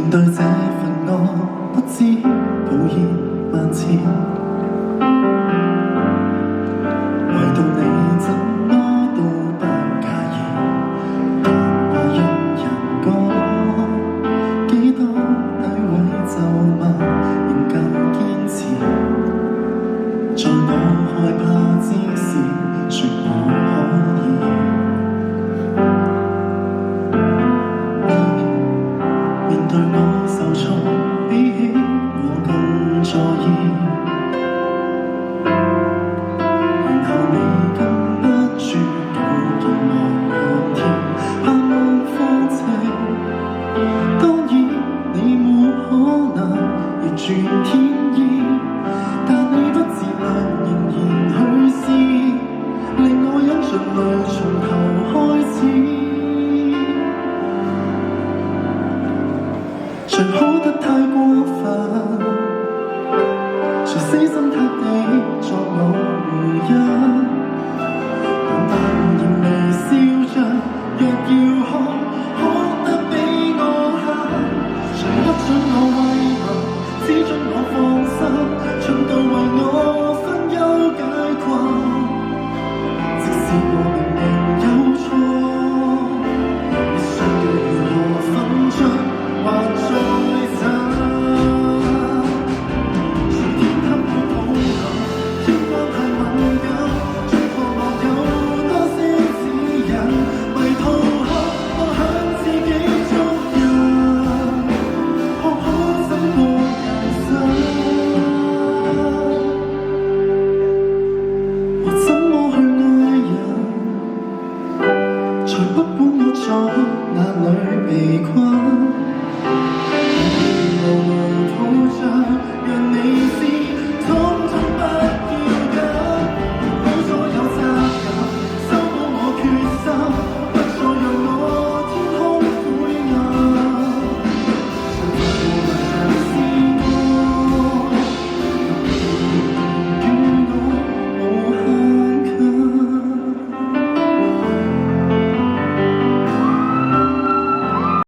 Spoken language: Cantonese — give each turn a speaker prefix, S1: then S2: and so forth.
S1: 面對這份愛，不知抱歉萬次，唯獨你怎麼都不介意。話一人講幾多詆毀咒罵，仍舊堅持。在我害怕之時，說我可以。面對我受挫，比起我更在意。然後你禁不住叫望向天，盼望放晴。當然你沒可能逆轉天意，但你不自量，仍然去試，令我忍着淚從頭開始。誰好得太過分，誰死心塌地作我回音，但仍微笑着，若要哭得比我狠。誰不准我慰問，只准我放心，循道為我分憂解困。即使我明明有錯，必須要如何分出還再爭。誰點給我抱憾，天光太敏感，最渴望有多些指引。迷途後我向自己捉人，學好怎過人生，我怎麼去愛人，才不管我在哪裏被困。